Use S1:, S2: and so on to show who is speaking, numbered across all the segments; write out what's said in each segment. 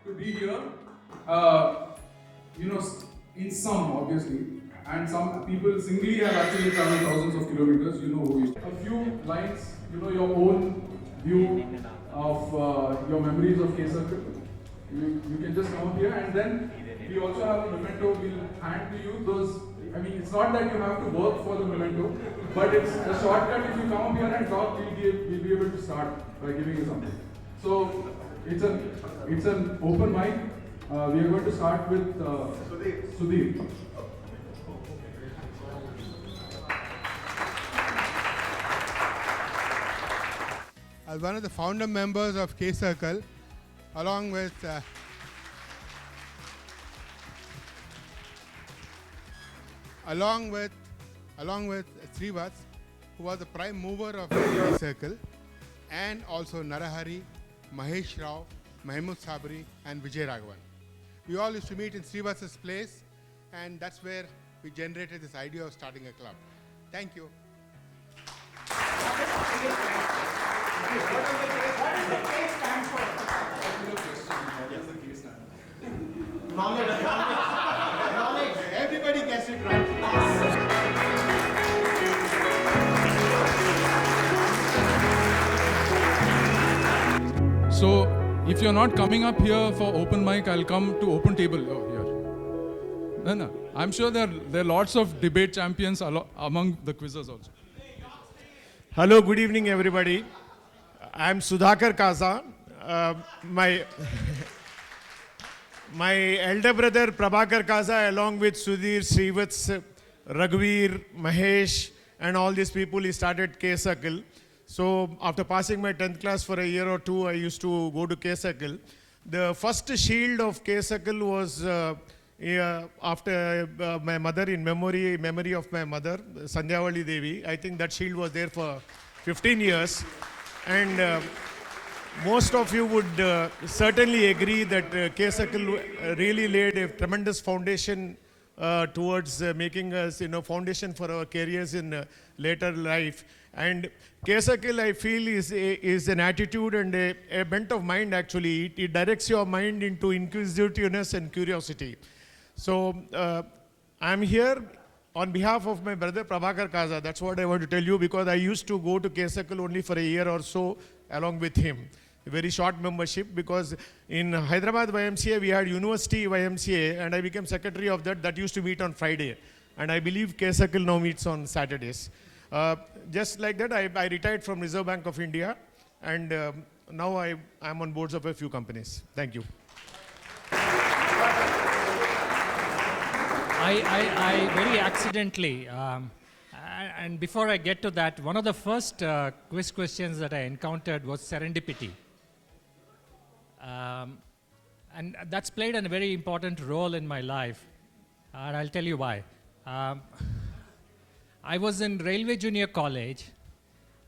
S1: to be here. Uh, in some obviously, and some people singly have actually traveled thousands of kilometers. You know who you. A few lines, your own view of your memories of K Circle. You can just come up here, and then we also have a memento. We'll hand to you those. I mean, it's not that you have to work for the memento, but it's a shortcut. If you come up here and talk, we'll be able to start by giving you something. So it's an open mic. We are going to start with Sudhir.
S2: As one of the founder members of K Circle, along with Srivats, who was the prime mover of K Circle, and also Narahari, Mahesh Rao, Mahmood Sabri, and Vijay Raghavan. We all used to meet in Srivats' place, and that's where we generated this idea of starting a club. Thank you.
S3: What does the K stand for? Knowledge. Knowledge.
S2: Everybody gets it right.
S1: So, if you're not coming up here for open mic, I'll come to open table here. No. I'm sure there are lots of debate champions among the quizzes also.
S4: Hello, good evening, everybody. I'm Sudhakar Kaza. My elder brother Prabhakar Kaza, along with Sudhir, Srivats, Raghuveer, Mahesh, and all these people, he started K Circle. So after passing my 10th class for a year or two, I used to go to K Circle. The first shield of K Circle was after my mother, in memory of my mother, Sandhyavali Devi. I think that shield was there for 15 years. And most of you would certainly agree that K Circle really laid a tremendous foundation towards making us, foundation for our careers in later life. And K Circle, I feel, is an attitude and a bent of mind, actually. It directs your mind into inquisitiveness and curiosity. So I'm here on behalf of my brother Prabhakar Kaza. That's what I want to tell you, because I used to go to K Circle only for a year or so along with him. A very short membership, because in Hyderabad YMCA we had University YMCA, and I became secretary of that. That used to meet on Friday. And I believe K Circle now meets on Saturdays. Just like that, I retired from Reserve Bank of India, and now I'm on boards of a few companies. Thank you.
S5: I very accidentally, and before I get to that, one of the first quiz questions that I encountered was serendipity. And that's played a very important role in my life, and I'll tell you why. I was in Railway Junior College,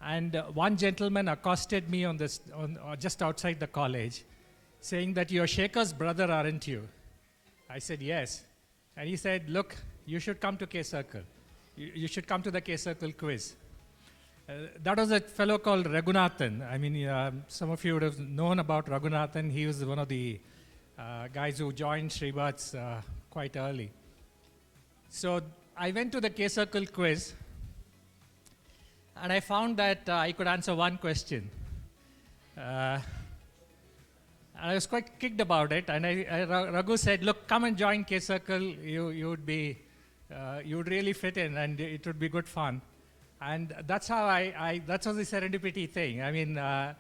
S5: and one gentleman accosted me just outside the college, saying that you're Shekhar's brother, aren't you? I said, yes. And he said, look, you should come to K Circle. You should come to the K Circle quiz. That was a fellow called Raghunathan. I mean, some of you would have known about Raghunathan. He was one of the guys who joined Srivats quite early. So I went to the K Circle quiz, and I found that I could answer one question. And I was quite kicked about it. And Raghu said, look, come and join K Circle. You would really fit in, and it would be good fun. And that's how that was the serendipity thing. I mean, I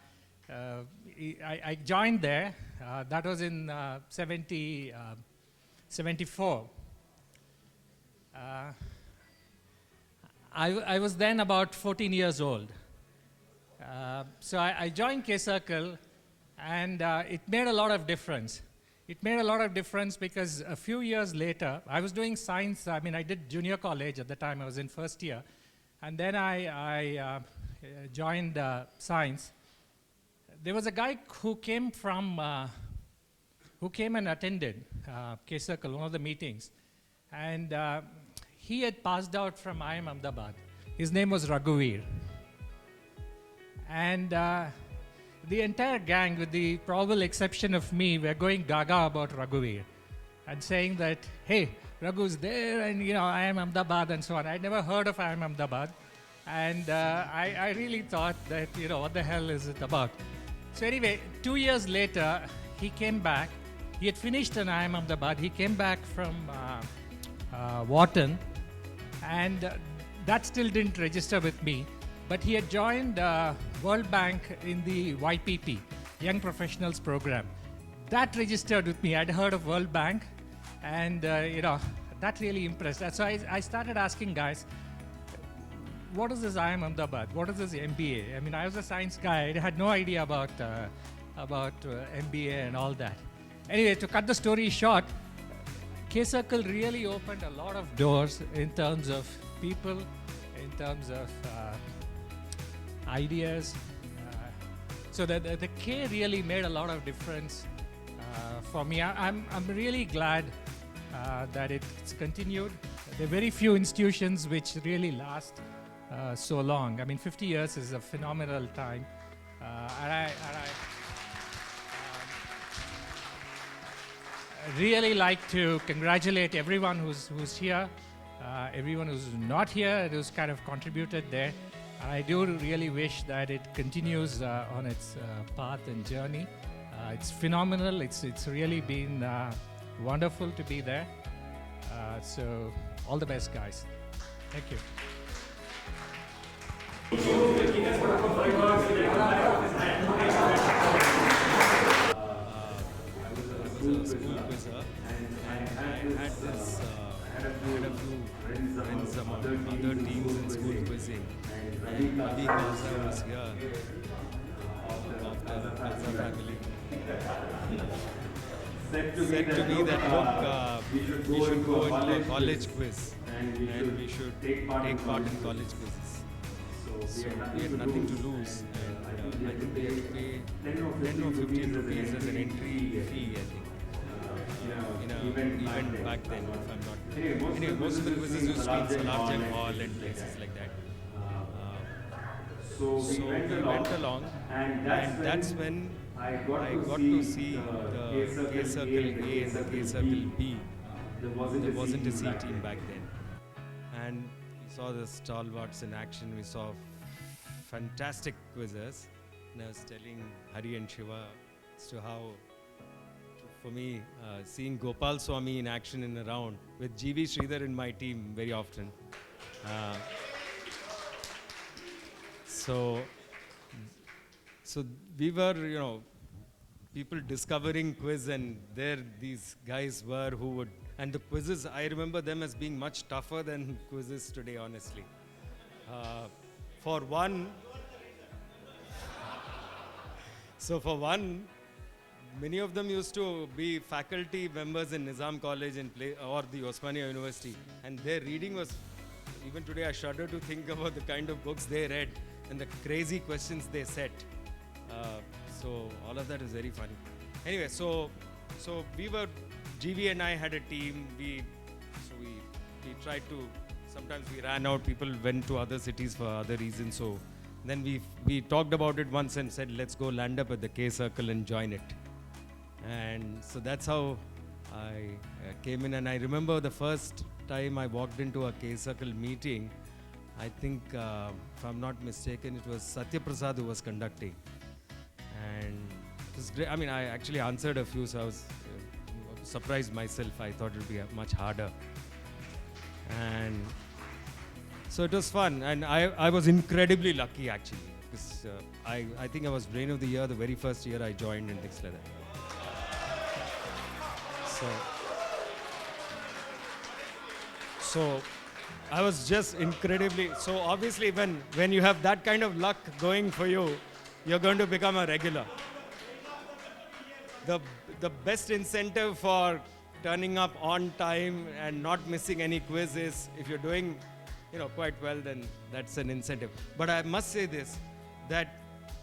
S5: joined there. That was in 74. I was then about 14 years old. So I joined K Circle, and it made a lot of difference. It made a lot of difference because a few years later, I was doing science. I mean, I did junior college at the time. I was in first year. And then I joined science. There was a guy who came and attended K Circle, one of the meetings. And he had passed out from IIM Ahmedabad. His name was Raghuveer. And the entire gang, with the probable exception of me, were going gaga about Raghuveer and saying that, hey, Raghu's there and, I am Ahmedabad and so on. I'd never heard of I am Ahmedabad. And I really thought that, what the hell is it about? So anyway, 2 years later, he came back. He had finished an I am Ahmedabad. He came back from Wharton, and that still didn't register with me. But he had joined World Bank in the YPP, Young Professionals Program. That registered with me. I'd heard of World Bank, and that really impressed. So I started asking guys, what is this I am Ahmedabad? What is this MBA? I mean, I was a science guy. I had no idea about MBA and all that. Anyway, to cut the story short, K-Circle really opened a lot of doors in terms of people, in terms of ideas. So the K really made a lot of difference for me. I'm really glad that it's continued. There are very few institutions which really last so long. I mean, 50 years is a phenomenal time. I really like to congratulate everyone who's here, everyone who's not here, who's kind of contributed there. I do really wish that it continues on its path and journey. It's phenomenal. It's really been wonderful to be there. So all the best, guys. Thank you.
S6: I was a school quizzer, and I had a few friends among other teams in school quizzing. Ravi Kaza was here of the Kaza family. Said to me that, look, we should go into a college quiz and we should take part in college quizzes. So we had nothing to lose, and I think we had to pay 10 or 15 rupees as an entry fee, I think. In an event back then, if I'm not. Anyway, most of the quizzes used to be in Salarjung Hall and places like that. So we went along, and that's when I got to see the K-Circle A and the K-Circle B. There wasn't a C team back then. And we saw the stalwarts in action. We saw fantastic quizzes. And I was telling Hari and Shiva as to how, for me, seeing Gopal Swami in action in a round with G.V. Sridhar in my team very often. So we were, people discovering quiz, and there these guys were who would, and the quizzes, I remember them as being much tougher than quizzes today, honestly. For one, many of them used to be faculty members in Nizam College or the Osmania University, and their reading was, even today I shudder to think about the kind of books they read and the crazy questions they set. So all of that is very funny. Anyway, so GV and I had a team. We tried to, sometimes we ran out, people went to other cities for other reasons. So then we talked about it once and said, let's go land up at the K-Circle and join it. And so that's how I came in. And I remember the first time I walked into a K-Circle meeting, I think, if I'm not mistaken, it was Satya Prasad who was conducting. And it was great. I mean, I actually answered a few, so I was surprised myself. I thought it would be much harder. And so it was fun. And I was incredibly lucky, actually, because I think I was Brain of the Year the very first year I joined and things like that. So I was just incredibly, so obviously when you have that kind of luck going for you, you're going to become a regular. The best incentive for turning up on time and not missing any quiz is, if you're doing quite well, then that's an incentive. But I must say this, that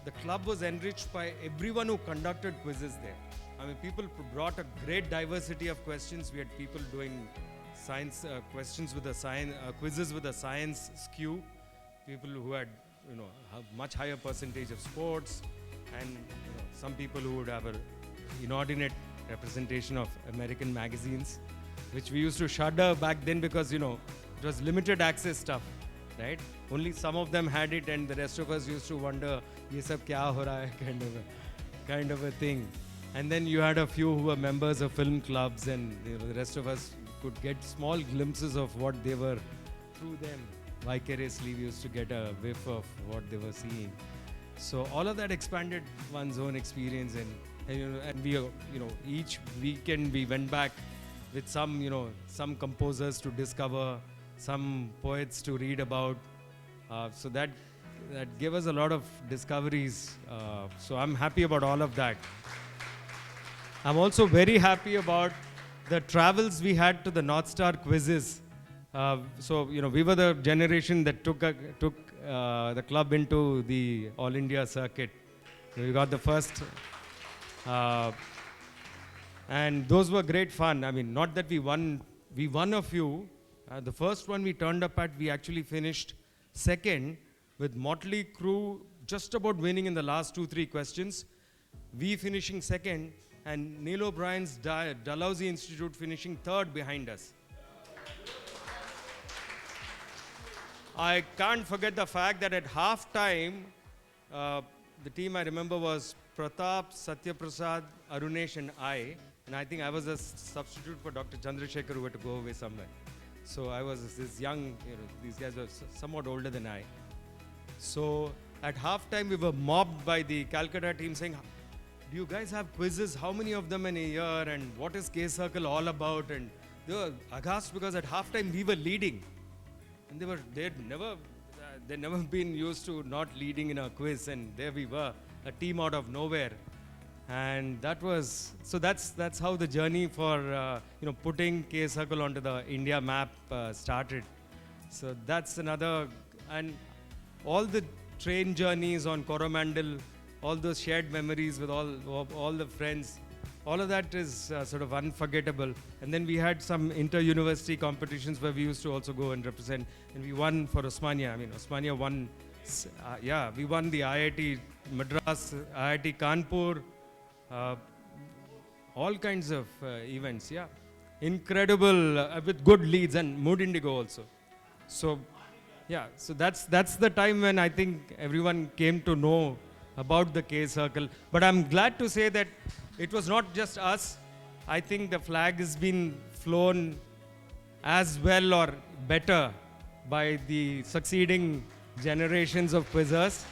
S6: the club was enriched by everyone who conducted quizzes there. I mean, people brought a great diversity of questions. We had people doing science questions with a science, quizzes with a science skew, people who had a much higher percentage of sports, and some people who would have a inordinate representation of American magazines, which we used to shudder back then because it was limited access stuff, right? Only some of them had it, and the rest of us used to wonder, "Ye sab kya ho raha hai?" kind of a thing. And then you had a few who were members of film clubs, and the rest of us could get small glimpses of what they were through them. Vicariously, we used to get a whiff of what they were seeing. So all of that expanded one's own experience, and we, each weekend we went back with some composers to discover, some poets to read about. So that gave us a lot of discoveries. So I'm happy about all of that. I'm also very happy about the travels we had to the North Star quizzes. So we were the generation that took the club into the All India circuit. We got the first, and those were great fun. I mean, not that we won a few. The first one we turned up at, we actually finished second, with Motley Crue just about winning in the last 2-3 questions. We finishing second, and Neil O'Brien's Dalhousie Institute finishing third behind us. I can't forget the fact that at half time, the team I remember was Pratap, Satyaprasad, Arunesh, and I. And I think I was a substitute for Dr. Chandrasekhar, who had to go away somewhere. So I was this young, these guys were somewhat older than I. So at halftime, we were mobbed by the Calcutta team saying, "Do you guys have quizzes? How many of them in a year? And what is K-Circle all about?" And they were aghast because at halftime, we were leading. And they'd never been used to not leading in a quiz. And there we were, a team out of nowhere. And that's how the journey for putting K-Circle onto the India map started. So that's another, and all the train journeys on Coromandel, all those shared memories with all the friends, all of that is sort of unforgettable. And then we had some inter-university competitions where we used to also go and represent, and we won for Osmania. I mean, Osmania won, we won the IIT Madras, IIT Kanpur, all kinds of events, incredible, with good leads, and Mood Indigo also. So so that's the time when I think everyone came to know about the K-Circle. But I'm glad to say that it was not just us. I think the flag has been flown as well or better by the succeeding generations of quizzers.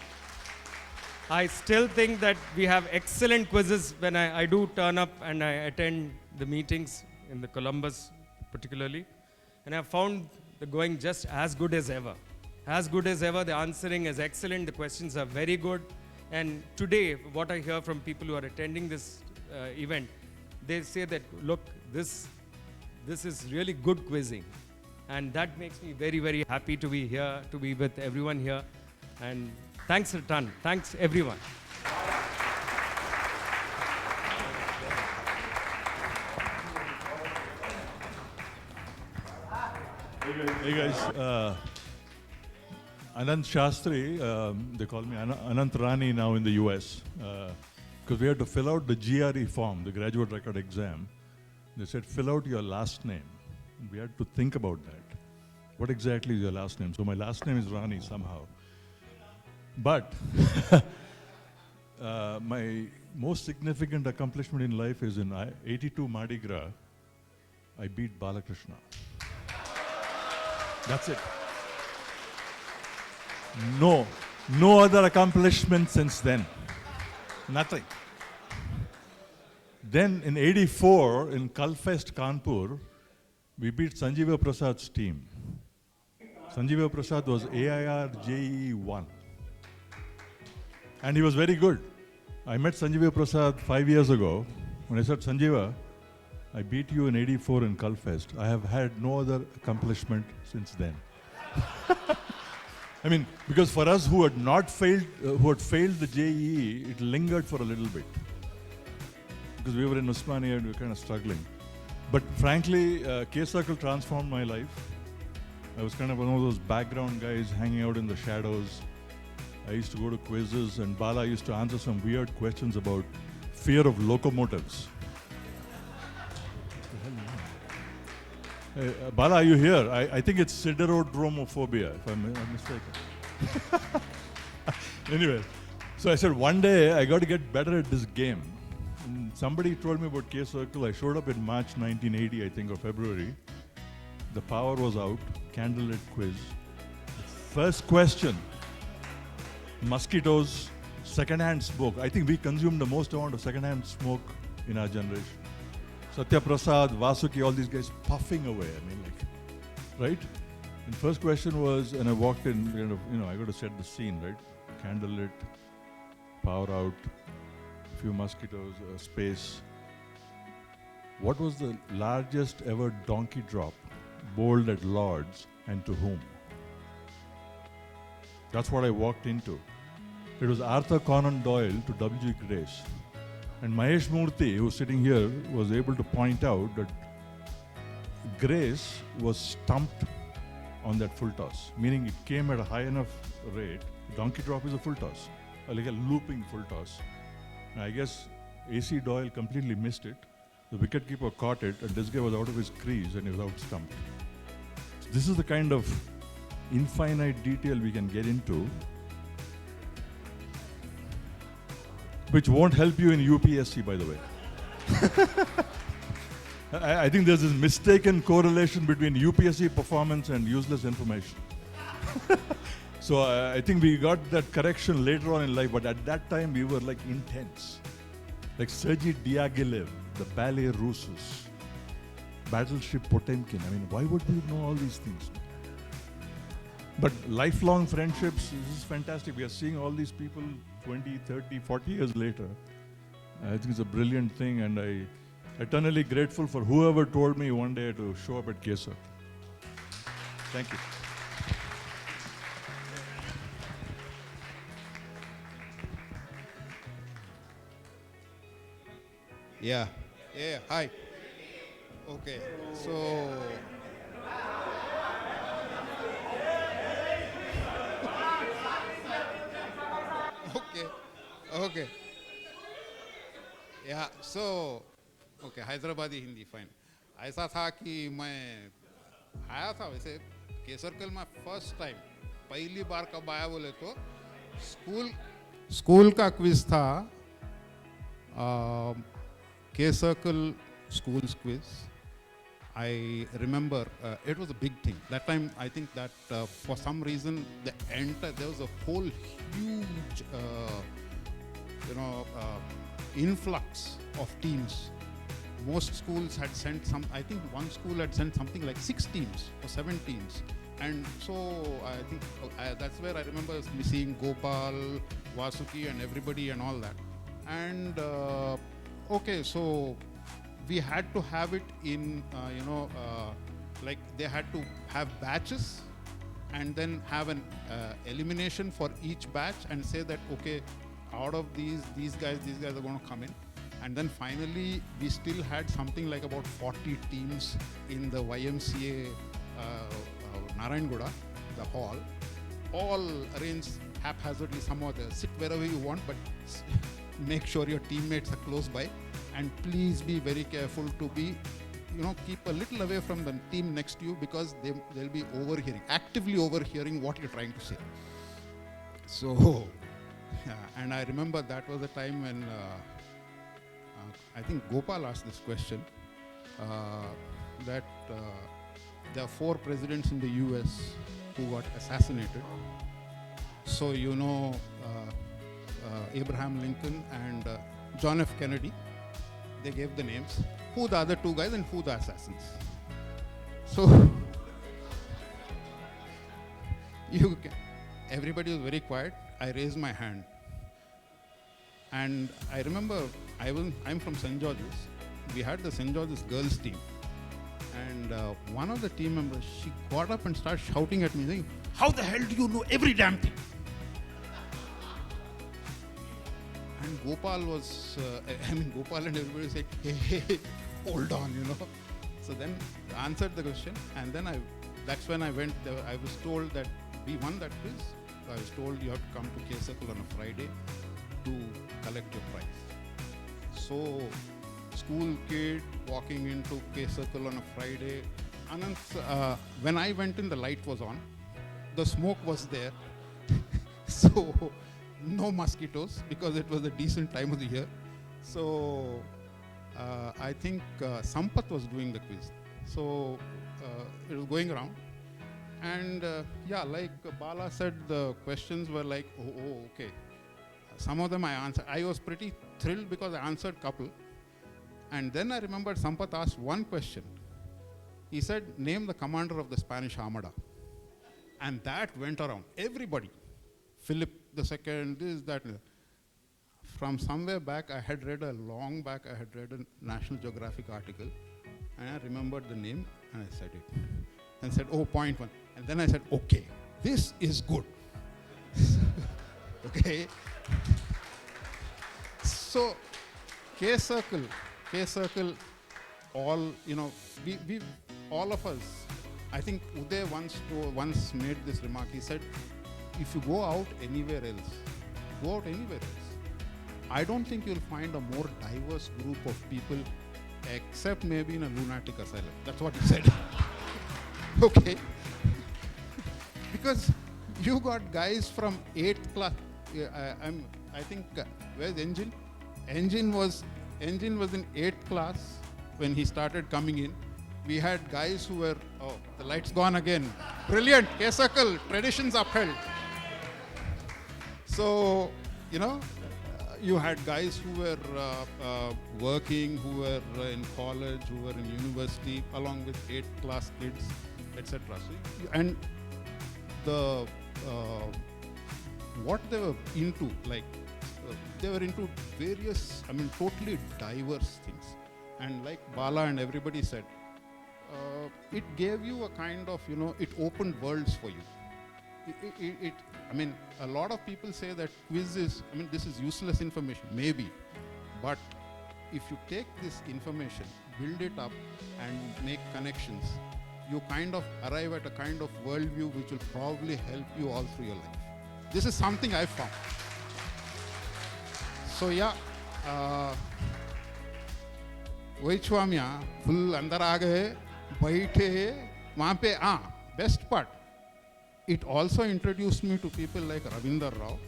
S6: I still think that we have excellent quizzes when I do turn up and I attend the meetings in the Columbus particularly. And I've found the going just as good as ever. As good as ever, the answering is excellent, the questions are very good. And today, what I hear from people who are attending this event, they say that, look, this is really good quizzing. And that makes me very, very happy to be here, to be with everyone here. And thanks a ton. Thanks, everyone.
S7: Hey guys, Anant Shastri, they call me Anant Rani now in the US, because we had to fill out the GRE form, the graduate record exam. They said, fill out your last name. And we had to think about that. What exactly is your last name? So my last name is Rani somehow. But my most significant accomplishment in life is in 82 Mardi Gras, I beat Balakrishna. That's it. No other accomplishment since then. Nothing. Then in 84, in Kalfest Kanpur, we beat Sanjeeva Prasad's team. Sanjeeva Prasad was AIR JEE 1. And he was very good. I met Sanjeeva Prasad 5 years ago. When I said, Sanjeeva, I beat you in 84 in Kalfest. I have had no other accomplishment since then. I mean, because for us who had failed the JEE, it lingered for a little bit. Because we were in Osmania and we were kind of struggling. But frankly, K-Circle transformed my life. I was kind of one of those background guys hanging out in the shadows. I used to go to quizzes, and Bala used to answer some weird questions about fear of locomotives. Bala, are you here? I think it's siderodromophobia, if I'm not mistaken. Anyway, so I said, one day I got to get better at this game. And somebody told me about K-Circle. I showed up in March 1980, I think, or February. The power was out, candlelit quiz. First question, mosquitoes, second-hand smoke. I think we consumed the most amount of second-hand smoke in our generation. Satya Prasad, Vasuki, all these guys puffing away. I mean, like, right? And first question was, and I walked in, I got to set the scene, right? Candlelit, power out, few mosquitoes, space. What was the largest ever donkey drop bowled at Lord's, and to whom? That's what I walked into. It was Arthur Conan Doyle to W.G. Grace. And Mahesh Murthy, who's sitting here, was able to point out that Grace was stumped on that full toss, meaning it came at a high enough rate. Donkey drop is a full toss, like a looping full toss. And I guess A.C. Doyle completely missed it. The wicketkeeper caught it, and this guy was out of his crease and he was out stumped. So this is the kind of infinite detail we can get into, which won't help you in UPSC, by the way. I think there's this mistaken correlation between UPSC performance and useless information. So I think we got that correction later on in life, but at that time we were like intense. Like Sergei Diaghilev, the Ballet Russus, Battleship Potemkin. I mean, why would we know all these things? But lifelong friendships, this is fantastic. We are seeing all these people 20, 30, 40 years later. I think it's a brilliant thing, and I'm eternally grateful for whoever told me one day to show up at K-Circle. Thank you.
S8: Yeah, hi. Okay, so okay. Yeah, so okay, Hyderabadi Hindi, fine. ऐसा था कि मैं आया था वैसे K-Circle में first time, पहली बार कब आया बोले तो स्कूल का क्विज था, K-Circle school's quiz. I remember it was a big thing. That time I think that for some reason there was a whole huge influx of teams. Most schools had sent I think one school had sent something like 6 teams or 7 teams. And so I think that's where I remember seeing Gopal, Vasuki and everybody and all that. And okay, so we had to have it in, like they had to have batches and then have an elimination for each batch and say that, okay, out of these guys are going to come in. And then finally, we still had something like about 40 teams in the YMCA Narayanguda, the hall, all arranged haphazardly, some other. Sit wherever you want, but make sure your teammates are close by. And please be very careful to be, keep a little away from the team next to you, because they'll be actively overhearing what you're trying to say. So, and I remember that was a time when I think Gopal asked this question, that there are 4 presidents in the US who got assassinated. So, Abraham Lincoln and John F. Kennedy, they gave the names, who the other 2 guys and who the assassins. So, everybody was very quiet. I raised my hand. And I remember, I'm from St. George's. We had the St. George's girls team. And one of the team members, she got up and started shouting at me, saying, "How the hell do you know every damn thing?" And Gopal was, Gopal and everybody said, hey, hold on, So then I answered the question, and then that's when I went, I was told that we won that quiz, I was told you have to come to K Circle on a Friday to collect your prize. So, school kid walking into K Circle on a Friday. Anand, when I went in, the light was on. The smoke was there. So, no mosquitoes because it was a decent time of the year. So, I think Sampath was doing the quiz. So, it was going around. And yeah, like Bala said, the questions were like, oh, okay. Some of them I answered. I was pretty thrilled because I answered couple. And then I remembered Sampath asked one question. He said, name the commander of the Spanish Armada. And that went around. Everybody. Philip II, this, that. From somewhere back, I had read a National Geographic article. And I remembered the name and I said it. And said, oh, point one. And then I said, okay, this is good. Okay. So, K Circle, all, you know, we all of us, I think Uday once made this remark. He said, if you go out anywhere else, I don't think you'll find a more diverse group of people except maybe in a lunatic asylum. That's what he said. Okay. Because you got guys from 8th class. I think, where's Engine? Engine was in 8th class when he started coming in. We had guys who were, oh, the light's gone again. Brilliant, K Circle, traditions upheld. So, you know, you had guys who were working, who were in college, who were in university, along with 8th class kids, etc. So, and the what they were into, like they were into various, totally diverse things. And like Bala and everybody said, it gave you a kind of, it opened worlds for you. A lot of people say that quiz is, this is useless information, maybe. But if you take this information, build it up and make connections, you kind of arrive at a kind of worldview which will probably help you all through your life. This is something I found. So yeah, Vaishwamya, full andar aa gaye, baithe, wahan pe, best part, it also introduced me to people like Ravinder Rao,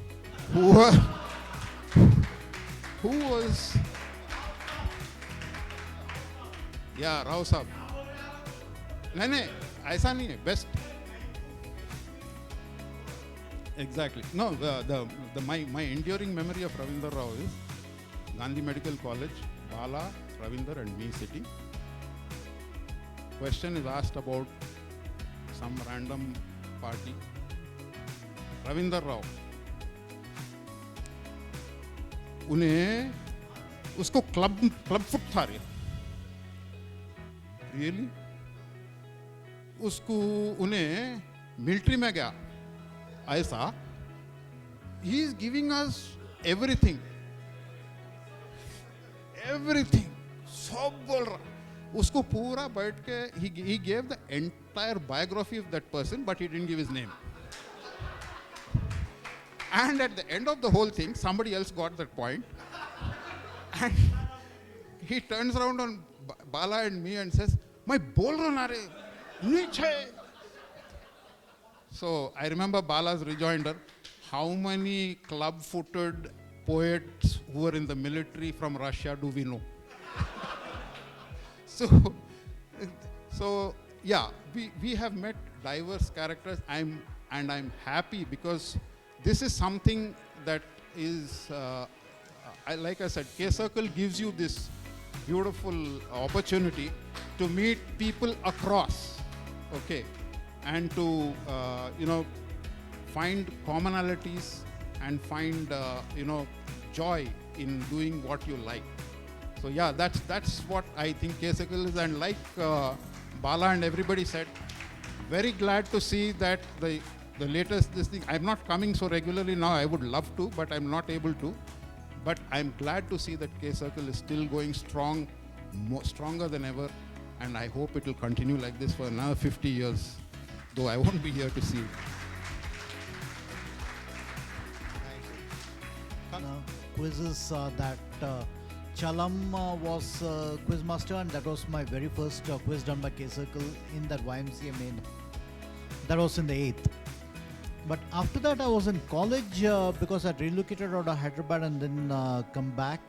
S8: who was, yeah, Rao Saab. नहीं ऐसा नहीं है, best. Exactly. No, my enduring memory of Ravinder Rao is Gandhi Medical College, Bala, Ravinder and me sitting. Question is asked about some random party. Ravinder Rao. उन्हें उसको club foot था रे. Really? उसको उन्हें मिलिट्री में गया ऐसा. He is giving us everything. सब बोल रहा. उसको पूरा बैठ के he gave the entire biography of that person, but he didn't give his name. And at the end of the whole thing, somebody else got that point. And he turns around on Bala and me and says, "मैं बोल रहा ना रे, नीचे." So I remember Bala's rejoinder. How many club-footed poets who were in the military from Russia do we know? So yeah, we have met diverse characters. I'm happy because this is something that is, like I said, K Circle gives you this beautiful opportunity to meet people across, okay, and to find commonalities and find joy in doing what you like. So yeah, that's what I think K Circle is. And like Bala and everybody said, very glad to see that the latest this thing. I'm not coming so regularly now. I would love to, but I'm not able to. But I'm glad to see that K Circle is still going strong, stronger than ever. And I hope it will continue like this for another 50 years, though I won't be here to see it.
S9: quizzes that Chalam was quizmaster, and that was my very first quiz done by K Circle in that YMCA main. That was in the 8th. But after that, I was in college because I relocated out of Hyderabad and then come back.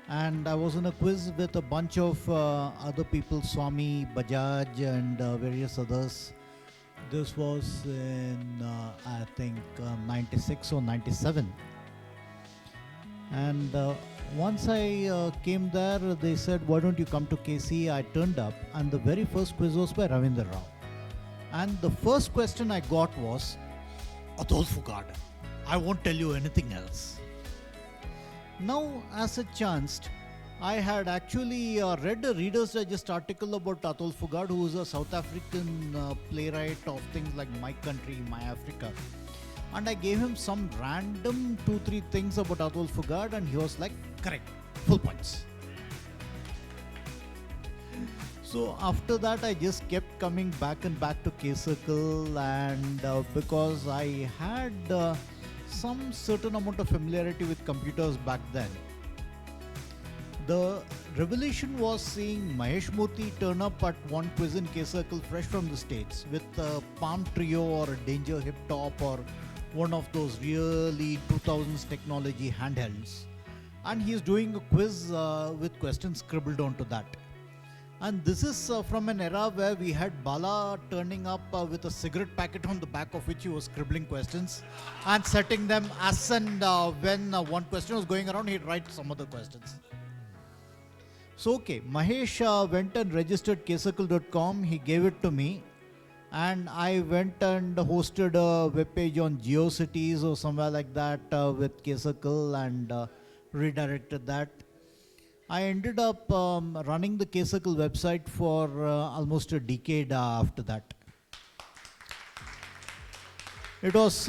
S9: And I was in a quiz with a bunch of other people, Swami, Bajaj, and various others. This was in, I think, 96 or 97. And once I came there, they said, why don't you come to KC? I turned up, and the very first quiz was by Ravindra Rao. And the first question I got was, Adolfo Garden. I won't tell you anything else. Now, as it chanced, I had actually read a Reader's Digest article about Atul Fugard, who is a South African playwright of things like My Country, My Africa. And I gave him some random 2-3 things about Atul Fugard, and he was like, correct, full points. So after that, I just kept coming back and back to K Circle, and because I had some certain amount of familiarity with computers back then. The revelation was seeing Mahesh Murthy turn up at one quiz in K Circle fresh from the States with a Palm Trio or a Danger Hip Top or one of those really 2000s technology handhelds. And he's doing a quiz with questions scribbled onto that. And this is from an era where we had Bala turning up with a cigarette packet on the back of which he was scribbling questions and setting them as and when one question was going around, he'd write some other questions. So, okay, Mahesh went and registered kcircle.com. He gave it to me. And I went and hosted a webpage on GeoCities or somewhere like that with K-Circle and redirected that. I ended up running the K-Circle website for almost a decade after that. It was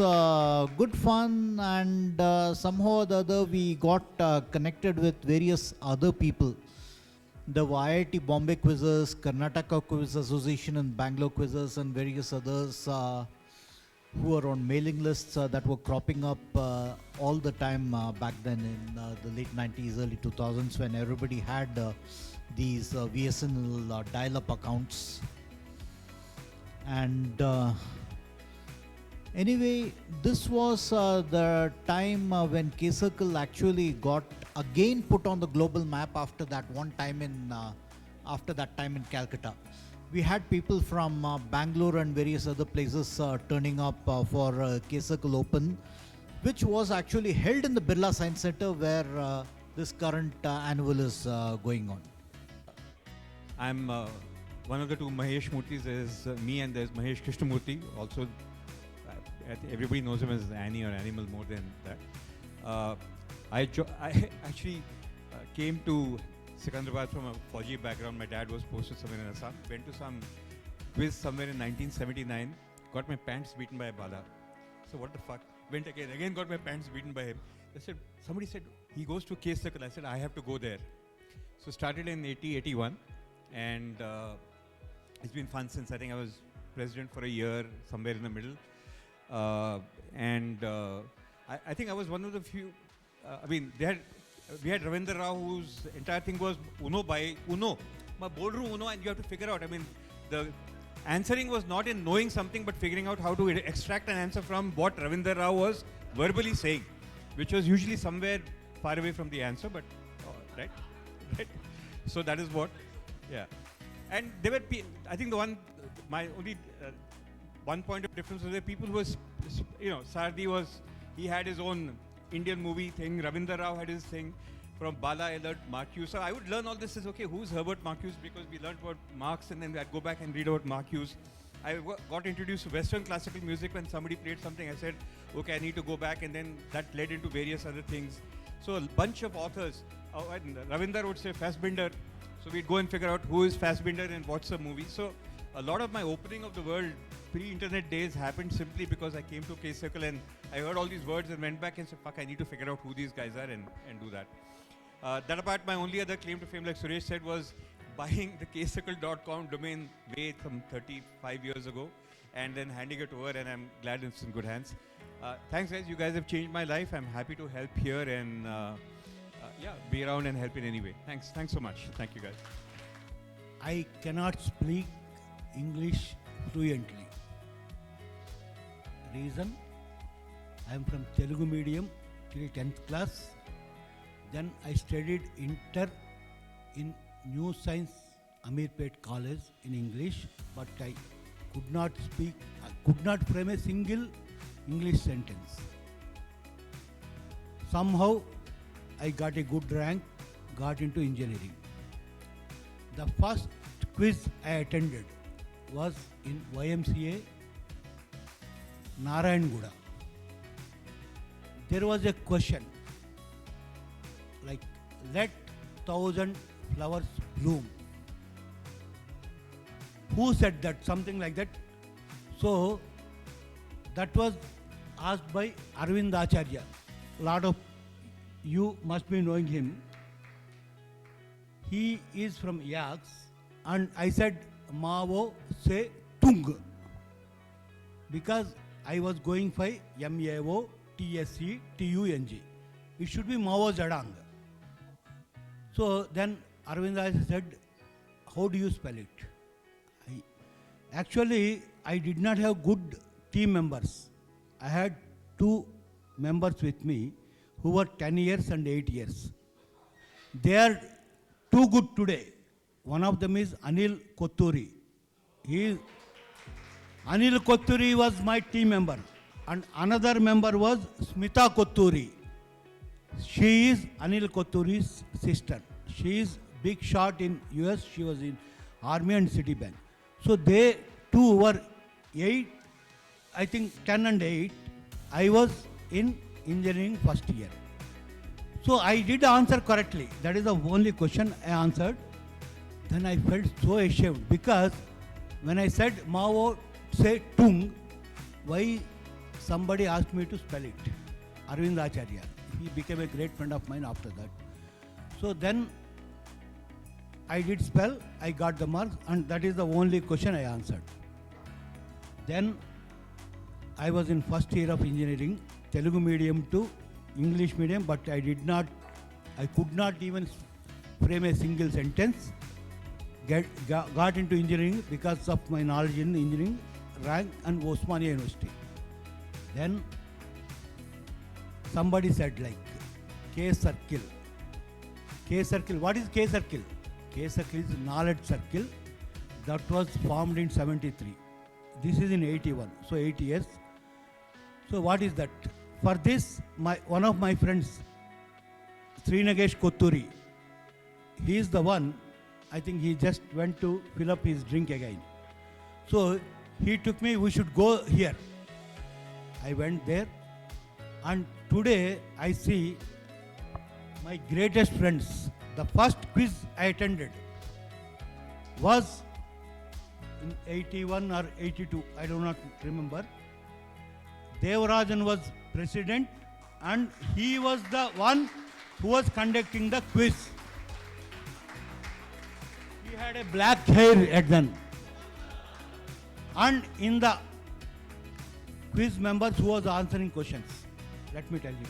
S9: good fun, and somehow or the other we got connected with various other people. The IIT Bombay quizzes, Karnataka Quiz Association and Bangalore quizzes, and various others who were on mailing lists that were cropping up all the time back then in the late 90s, early 2000s, when everybody had these VSNL dial-up accounts. And anyway, this was the time when K-Circle actually got again put on the global map after that one time in Calcutta. We had people from Bangalore and various other places turning up for K-Circle Open, which was actually held in the Birla Science Center where this current annual is going on.
S10: I'm one of the two Mahesh Murthis. There's me and there's Mahesh Krishnamurthy. Also, I think everybody knows him as Annie or Animal more than that. I actually came to Secunderabad from a Fauji background. My dad was posted somewhere in Assam. Went to some quiz somewhere in 1979. Got my pants beaten by a Bala. So what the fuck? Went again got my pants beaten by him. Somebody said, he goes to K Circle. I said, I have to go there. So started in 81. And it's been fun since. I think I was president for a year, somewhere in the middle. I think I was one of the few. We had Ravindra Rao, whose entire thing was Uno by Uno. Ma bolru Uno, and you have to figure out. I mean, the answering was not in knowing something, but figuring out how to extract an answer from what Ravindra Rao was verbally saying, which was usually somewhere far away from the answer, but right. So that is what, yeah. And there were, I think my only one point of difference was there people who was, Sardi was, he had his own Indian movie thing, Ravindra Rao had his thing, from Bala I learned Marcuse. So I would learn all this as, okay, who's Herbert Marcuse, because we learned about Marx and then I'd go back and read about Marcuse. I got introduced to Western classical music when somebody played something. I said, okay, I need to go back, and then that led into various other things. So a bunch of authors, Ravindra would say Fassbinder, so we'd go and figure out who is Fassbinder and what's the movie. So a lot of my opening of the world pre-internet days happened simply because I came to K-Circle and I heard all these words and went back and said, fuck, I need to figure out who these guys are and do that. That apart, my only other claim to fame, like Suresh said, was buying the kcircle.com domain way some 35 years ago and then handing it over, and I'm glad it's in good hands. Thanks, guys. You guys have changed my life. I'm happy to help here and be around and help in any way. Thanks. Thanks so much. Thank you, guys.
S11: I cannot speak English fluently. Reason, I am from Telugu medium till 10th class. Then I studied inter in New Science Amirpet College in English, but I could not speak, I could not frame a single English sentence. Somehow I got a good rank, got into engineering. The first quiz I attended was in YMCA Narayanguda. There was a question like, let 1,000 flowers bloom. Who said that? Something like that. So that was asked by Arvind Acharya. A lot of you must be knowing him. He is from Yaks, and I said Mavo se Tung because I was going for MAO TSC TUNG. It should be Mavo Zadang. So then Arvind Acharya said, how do you spell it? Actually, I did not have good team members. I had 2 members with me who were 10 years and 8 years. They are too good today. One of them is Anil Kotturi. Anil Kotturi was my team member. And another member was Smita Kotturi. She is Anil Kotturi's sister. She is big shot in US. She was in Army and Citibank. So they two were 8, I think 10 and 8. I was in engineering first year. So I did answer correctly. That is the only question I answered. Then I felt so ashamed because when I said Mao say Tung, why somebody asked me to spell it? Arvind Acharya. He became a great friend of mine after that. So then I did spell, I got the marks, and that is the only question I answered. Then I was in first year of engineering, Telugu medium to English medium, but I could not even frame a single sentence. Got into engineering because of my knowledge in engineering, rank and Osmania University. Then somebody said like K circle. K circle, what is K circle? K circle is knowledge circle that was formed in 73. This is in 81, so 8 years. So what is that? For this, one of my friends, Srinagesh Kotturi, he is the one, I think he just went to fill up his drink again. So he took me, we should go here. I went there, and today I see my greatest friends. The first quiz I attended was in 81 or 82, I do not remember. Devarajan was president and he was the one who was conducting the quiz. He had a black hair at then. And in the quiz members who was answering questions, let me tell you.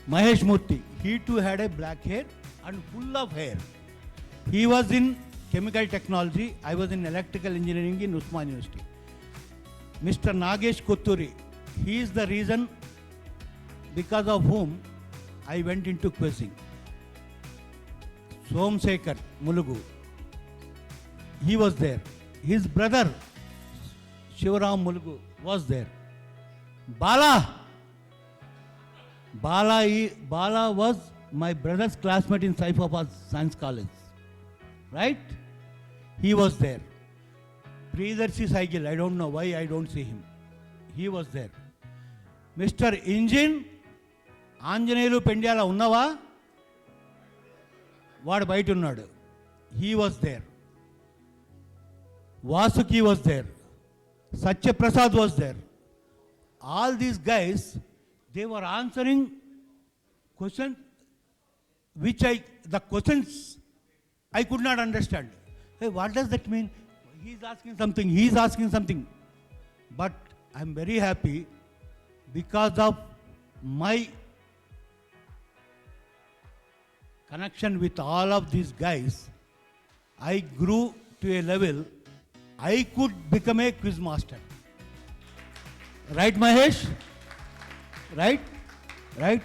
S11: Mahesh Murthy, he too had a black hair and full of hair. He was in chemical technology, I was in electrical engineering in Usman University. Mr. Nagesh Kotturi, he is the reason because of whom I went into quizzing. Somsekhar Mulugu, he was there. His brother Shivaram Mulugu was there. Bala was my brother's classmate in Saifabad Science College. Right? He was there. Priyadarshi Saigil, I don't know why I don't see him. He was there. Mr. Engine, Anjaneyulu Pendyala Unnava? Vaadu bayట ఉన్నాడు. He was there. Vasuki was there. Satya Prasad was there. All these guys, they were answering questions which the questions I could not understand. Hey, what does that mean? He's asking something. But I'm very happy because of my connection with all of these guys, I grew to a level I could become a quiz master. Right, Mahesh? Right? Right?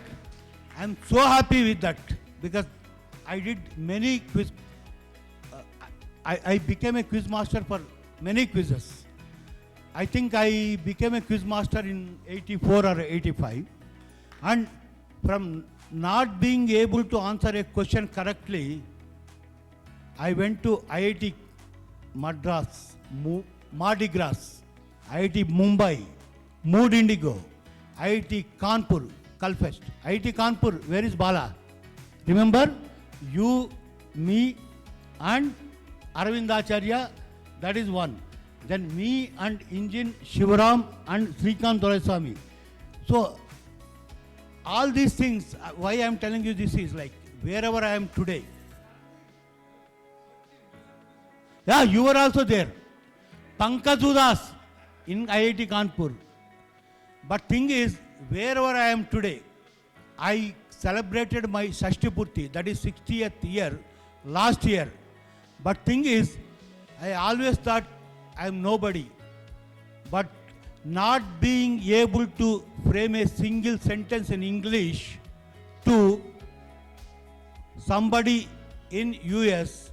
S11: I'm so happy with that because I did many quiz. I became a quiz master for many quizzes. I think I became a quiz master in 84 or 85. And from not being able to answer a question correctly, I went to IIT Madras, Mardi Gras, IIT Mumbai, Mood Indigo, IIT Kanpur, Kalfest. IIT Kanpur, where is Bala? Remember? You, me, and Arvind Acharya, that is one. Then me and Engine Shivaram and Srikant Doraiswamy. So, all these things, why I am telling you this is like, wherever I am today. Yeah, you were also there. Pankaj Udas in IIT Kanpur. But thing is, wherever I am today, I celebrated my Shashtipurti, that is 60th year, last year. But thing is, I always thought I am nobody. But not being able to frame a single sentence in English to somebody in US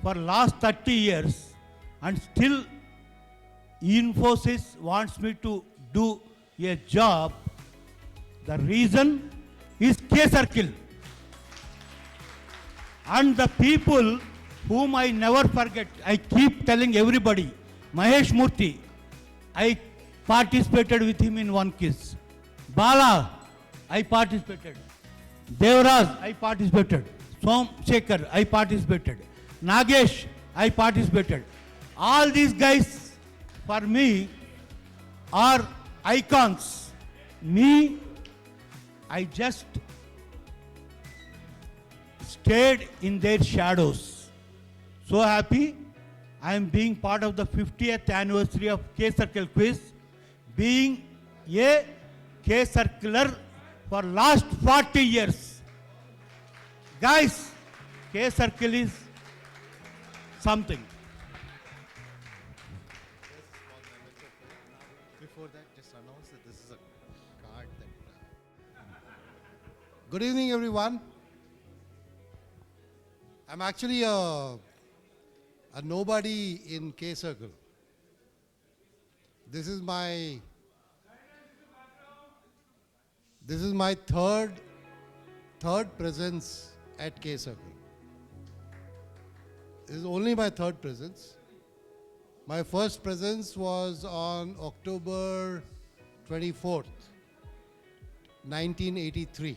S11: for last 30 years, and still Infosys wants me to do a job. The reason is K-Circle. And the people whom I never forget, I keep telling everybody, Mahesh Murthy, I participated with him in one quiz. Bala, I participated. Devraj, I participated. Som Shekhar, I participated. Nagesh, I participated. All these guys, for me, are icons. Me, I just stayed in their shadows. So happy I am being part of the 50th anniversary of K-Circle quiz, being a K-Circler for last 40 years. Guys, K-Circle is something.
S12: Before that, just announce that this is a card that... Good evening, everyone. I'm actually a nobody in K-Circle. This is my third presence at K-Circle. This is only my third presence. My first presence was on October 24th, 1983.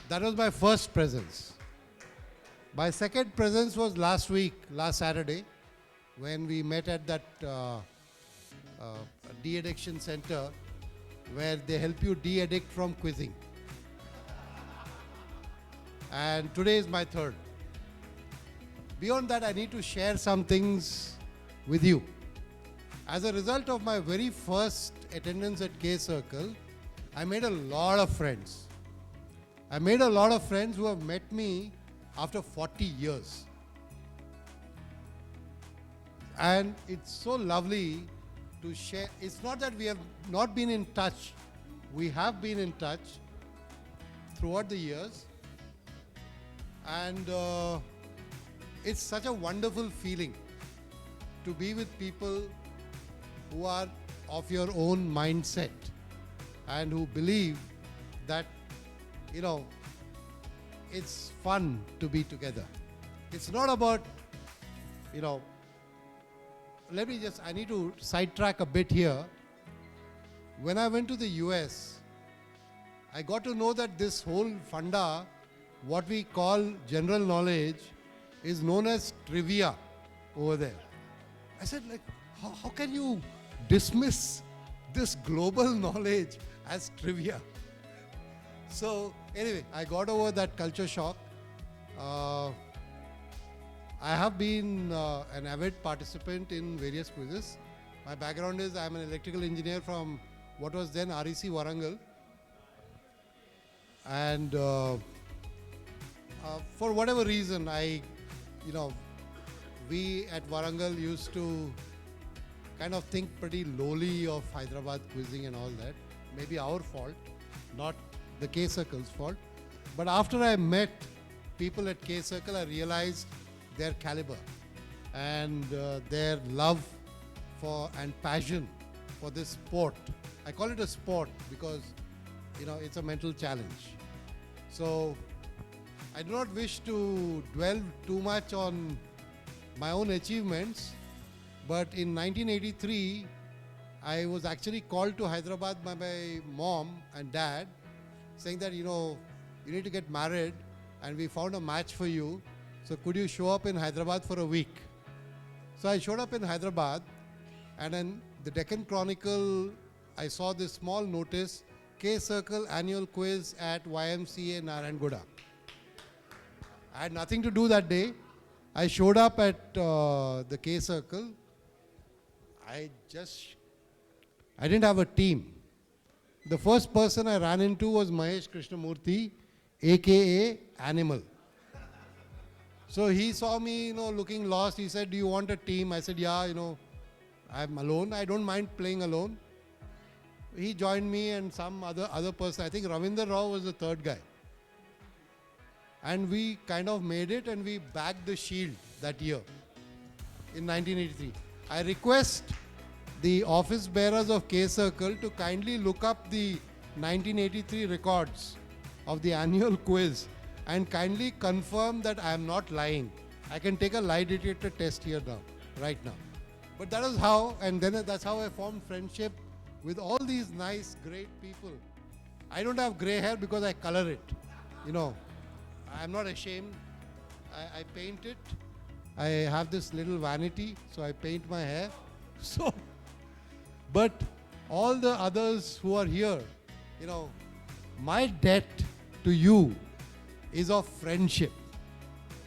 S12: That was my first presence. My second presence was last Saturday, when we met at that de-addiction center where they help you de-addict from quizzing. And today is my third. Beyond that, I need to share some things with you. As a result of my very first attendance at K-Circle, I made a lot of friends. I made a lot of friends who have met me after 40 years. And it's so lovely to share. It's not that we have not been in touch. We have been in touch throughout the years. And it's such a wonderful feeling to be with people who are of your own mindset and who believe that, you know, it's fun to be together. It's not about, you know, I need to sidetrack a bit here. When I went to the US, I got to know that this whole funda, what we call general knowledge, is known as trivia over there. I said, like, how can you dismiss this global knowledge as trivia? So anyway, I got over that culture shock. I have been an avid participant in various quizzes. My background is I'm an electrical engineer from what was then REC Warangal. And for whatever reason, we at Warangal used to kind of think pretty lowly of Hyderabad quizzing and all that. Maybe our fault, not the K Circle's fault. But after I met people at K Circle, I realized their caliber and their love for and passion for this sport. I call it a sport because it's a mental challenge. So I do not wish to dwell too much on my own achievements, but in 1983 I was actually called to Hyderabad by my mom and dad saying that you need to get married and we found a match for you, so could you show up in Hyderabad for a week. So I showed up in Hyderabad, and in the Deccan Chronicle I saw this small notice, K Circle annual quiz at YMCA Narayanguda. I had nothing to do that day. I showed up at the K Circle. I didn't have a team. The first person I ran into was Mahesh Krishnamurthy, aka Animal. So he saw me, looking lost. He said, "Do you want a team?" I said, "Yeah, I'm alone. I don't mind playing alone." He joined me and some other person. I think Ravinder Rao was the third guy. And we kind of made it, and we bagged the shield that year in 1983. I request the office bearers of K Circle to kindly look up the 1983 records of the annual quiz and kindly confirm that I am not lying. I can take a lie detector test here now, right now. But that is how, and then that's how I formed friendship with all these nice, great people. I don't have grey hair because I color it. I'm not ashamed. I paint it. I have this little vanity, so I paint my hair. But all the others who are here, my debt to you is of friendship,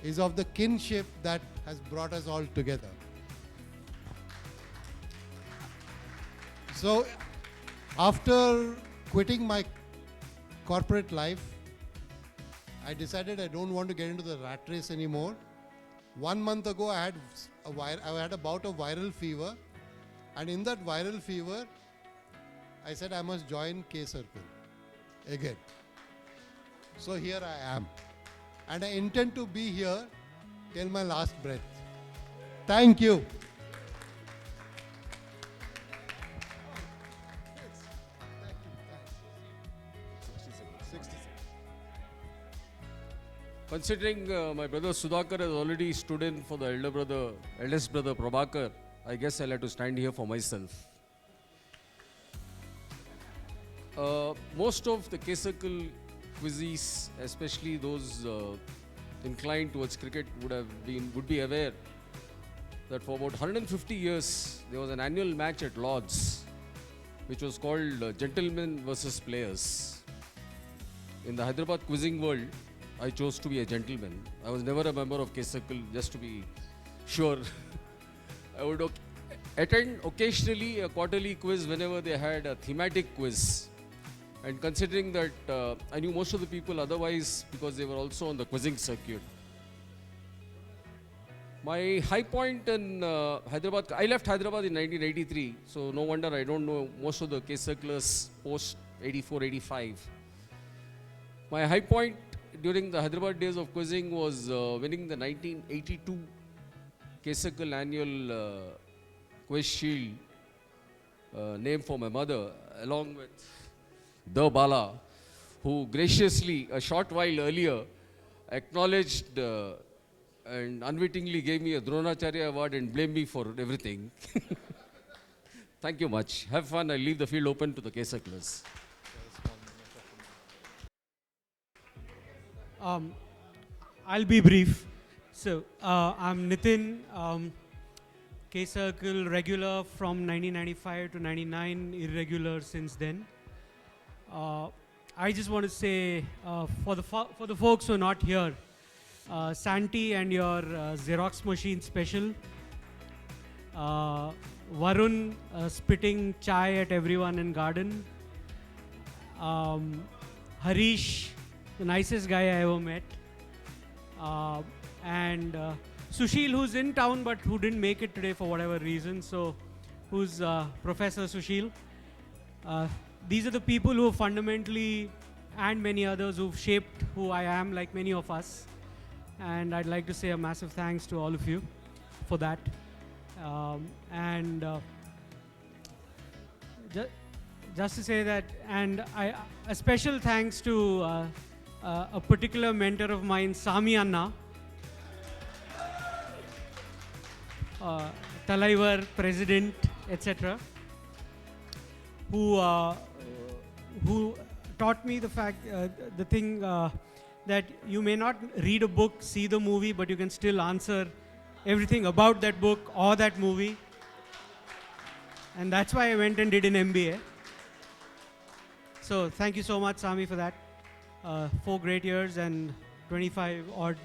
S12: is of the kinship that has brought us all together. So, after quitting my corporate life, I decided I don't want to get into the rat race anymore. 1 month ago, I had a bout of viral fever, and in that viral fever, I said I must join K Circle again. So here I am, and I intend to be here till my last breath. Thank you.
S13: Considering my brother Sudhakar has already stood in for the eldest brother Prabhakar, I guess I'll have to stand here for myself. Most of the K Circle quizzes, especially those inclined towards cricket, would be aware that for about 150 years there was an annual match at Lord's, which was called Gentlemen versus Players. In the Hyderabad quizzing world, I chose to be a gentleman. I was never a member of K Circle, just to be sure. I would attend occasionally a quarterly quiz whenever they had a thematic quiz. And considering that I knew most of the people otherwise because they were also on the quizzing circuit. My high point in Hyderabad, I left Hyderabad in 1983, so no wonder I don't know most of the K Circlers post 84, 85. My high point during the Hyderabad days of quizzing was winning the 1982 K Circle annual quiz shield, named for my mother, along with the Bala, who graciously, a short while earlier, acknowledged and unwittingly gave me a Dronacharya award and blamed me for everything. Thank you much. Have fun. I'll leave the field open to the K Circlers.
S14: I'll be brief. So, I'm Nitin, K Circle regular from 1995 to 99, irregular since then. I just want to say, for the folks who are not here, Santi and your Xerox machine special. Varun spitting chai at everyone in garden. Harish, the nicest guy I ever met. And Sushil, who's in town but who didn't make it today for whatever reason. So, who's Professor Sushil. These are the people who fundamentally, and many others who've shaped who I am, like many of us. And I'd like to say a massive thanks to all of you for that. Just to say that, and a special thanks to a particular mentor of mine, Sami Anna, Talaivar, President, etc., who taught me the fact, the thing that you may not read a book, see the movie, but you can still answer everything about that book or that movie. And that's why I went and did an MBA. So thank you so much, Sami, for that. 4 great years and 25 odd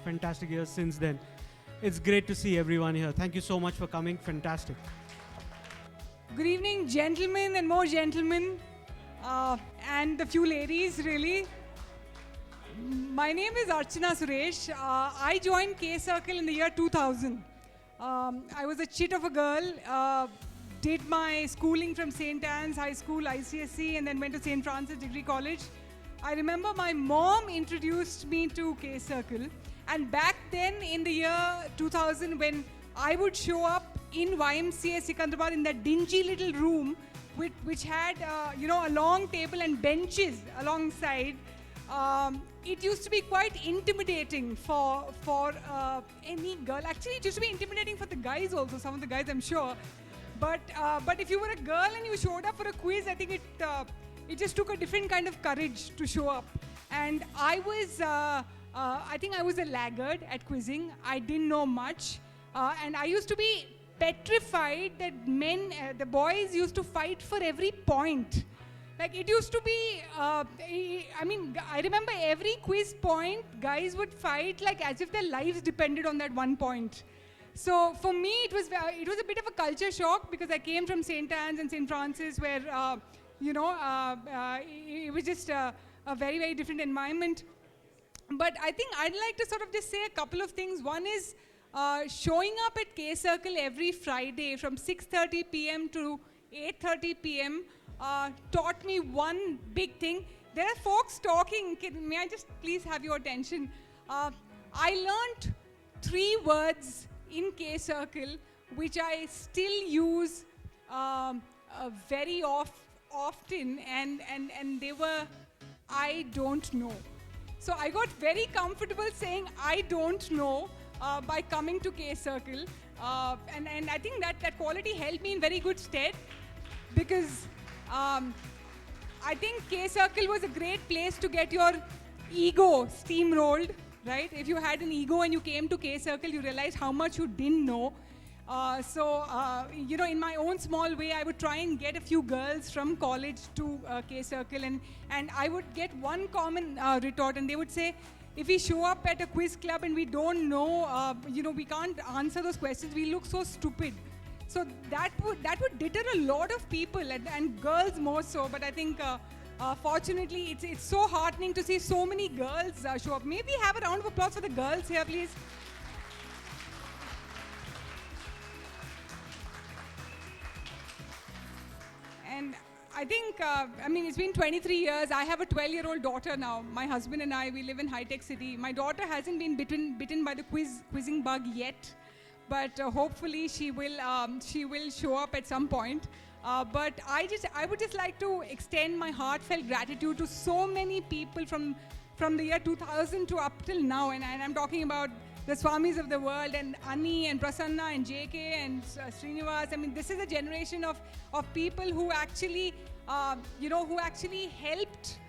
S14: fantastic years since then. It's great to see everyone here. Thank you so much for coming. Fantastic.
S15: Good evening, gentlemen and more gentlemen, and the few ladies, really. My name is Archana Suresh. I joined K Circle in the year 2000. I was a chit of a girl, did my schooling from St. Anne's High School, ICSE, and then went to St. Francis Degree College. I remember my mom introduced me to K Circle, and back then in the year 2000, when I would show up in YMCA Secunderabad in that dingy little room, which had a long table and benches alongside. It used to be quite intimidating for any girl. Actually, it used to be intimidating for the guys also, some of the guys I'm sure. But if you were a girl and you showed up for a quiz, I think it just took a different kind of courage to show up. And I think I was a laggard at quizzing. I didn't know much. And I used to be petrified that the boys used to fight for every point. Like it used to be, I remember every quiz point, guys would fight like as if their lives depended on that one point. So for me, it was a bit of a culture shock because I came from St. Anne's and St. Francis where, it was just a very, very different environment. But I think I'd like to sort of just say a couple of things. One is showing up at K Circle every Friday from 6:30 p.m. to 8:30 p.m. Taught me one big thing. There are folks talking. May I just please have your attention? I learned 3 words in K Circle which I still use very often, and they were, I don't know. So I got very comfortable saying I don't know by coming to K Circle, and I think that quality held me in very good stead, because I think K Circle was a great place to get your ego steamrolled, right? If you had an ego and you came to K Circle, you realized how much you didn't know. In my own small way, I would try and get a few girls from college to K Circle, and I would get one common retort, and they would say, if we show up at a quiz club and we don't know, we can't answer those questions, we look so stupid. So that would deter a lot of people, and girls more so. But I think, fortunately, it's so heartening to see so many girls show up. Maybe have a round of applause for the girls here, please. And I think, it's been 23 years. I have a 12-year-old daughter now. My husband and I, we live in high-tech city. My daughter hasn't been bitten by the quizzing bug yet, but hopefully she will show up at some point. But I would just like to extend my heartfelt gratitude to so many people from the year 2000 to up till now, and I'm talking about the Swamis of the world, and Ani and Prasanna and JK and Srinivas. I mean, this is a generation of people who actually, helped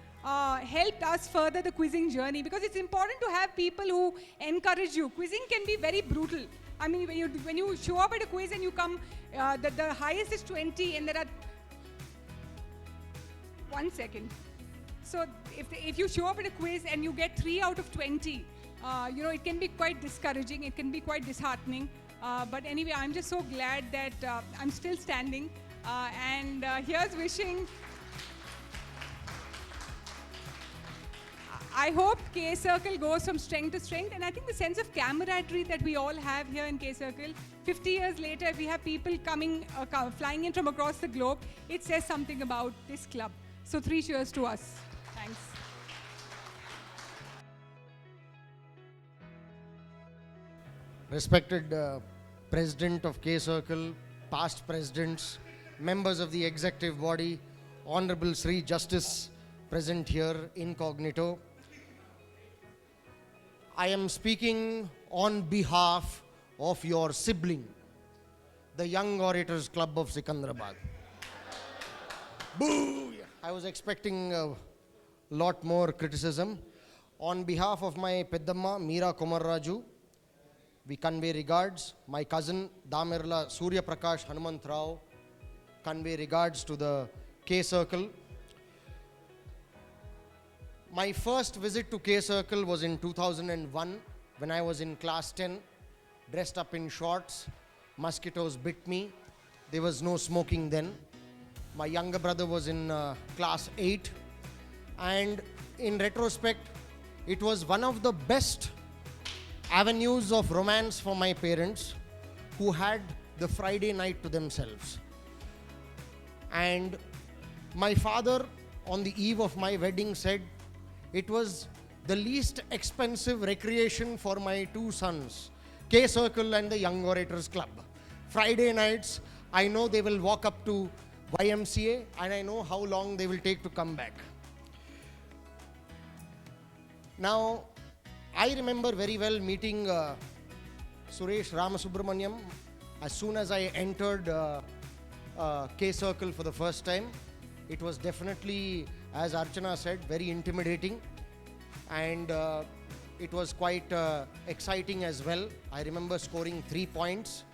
S15: us further the quizzing journey, because it's important to have people who encourage you. Quizzing can be very brutal. I mean, when you show up at a quiz and you come, the highest is 20, and there are 1 second. So if you show up at a quiz and you get 3 out of 20, it can be quite discouraging. It can be quite disheartening. But anyway, I'm just so glad that I'm still standing. And here's wishing. I hope K Circle goes from strength to strength, and I think the sense of camaraderie that we all have here in K Circle, 50 years later, if we have people coming, flying in from across the globe, it says something about this club. So 3 cheers to us. Thanks.
S3: Respected President of K Circle, past presidents, members of the executive body, Honorable Sri Justice present here incognito. I am speaking on behalf of your sibling, the Young Orators Club of Secunderabad. Boo! I was expecting a lot more criticism. On behalf of my Peddamma, Meera Komarraju, we convey regards. My cousin, Damirla Surya Prakash Hanumant Rao, convey regards to the K Circle. My first visit to K Circle was in 2001 when I was in class 10, dressed up in shorts. Mosquitoes bit me. There was no smoking then. My younger brother was in class 8. And in retrospect, it was one of the best avenues of romance for my parents, who had the Friday night to themselves. And my father, on the eve of my wedding, said it was the least expensive recreation for my 2 sons, K Circle and the Young Orators Club. Friday nights, I know they will walk up to YMCA, and I know how long they will take to come back. Now, I remember very well meeting Suresh Ramasubramaniam as soon as I entered K Circle for the first time. It was definitely, as Archana said, very intimidating, and it was quite exciting as well. I remember scoring 3 points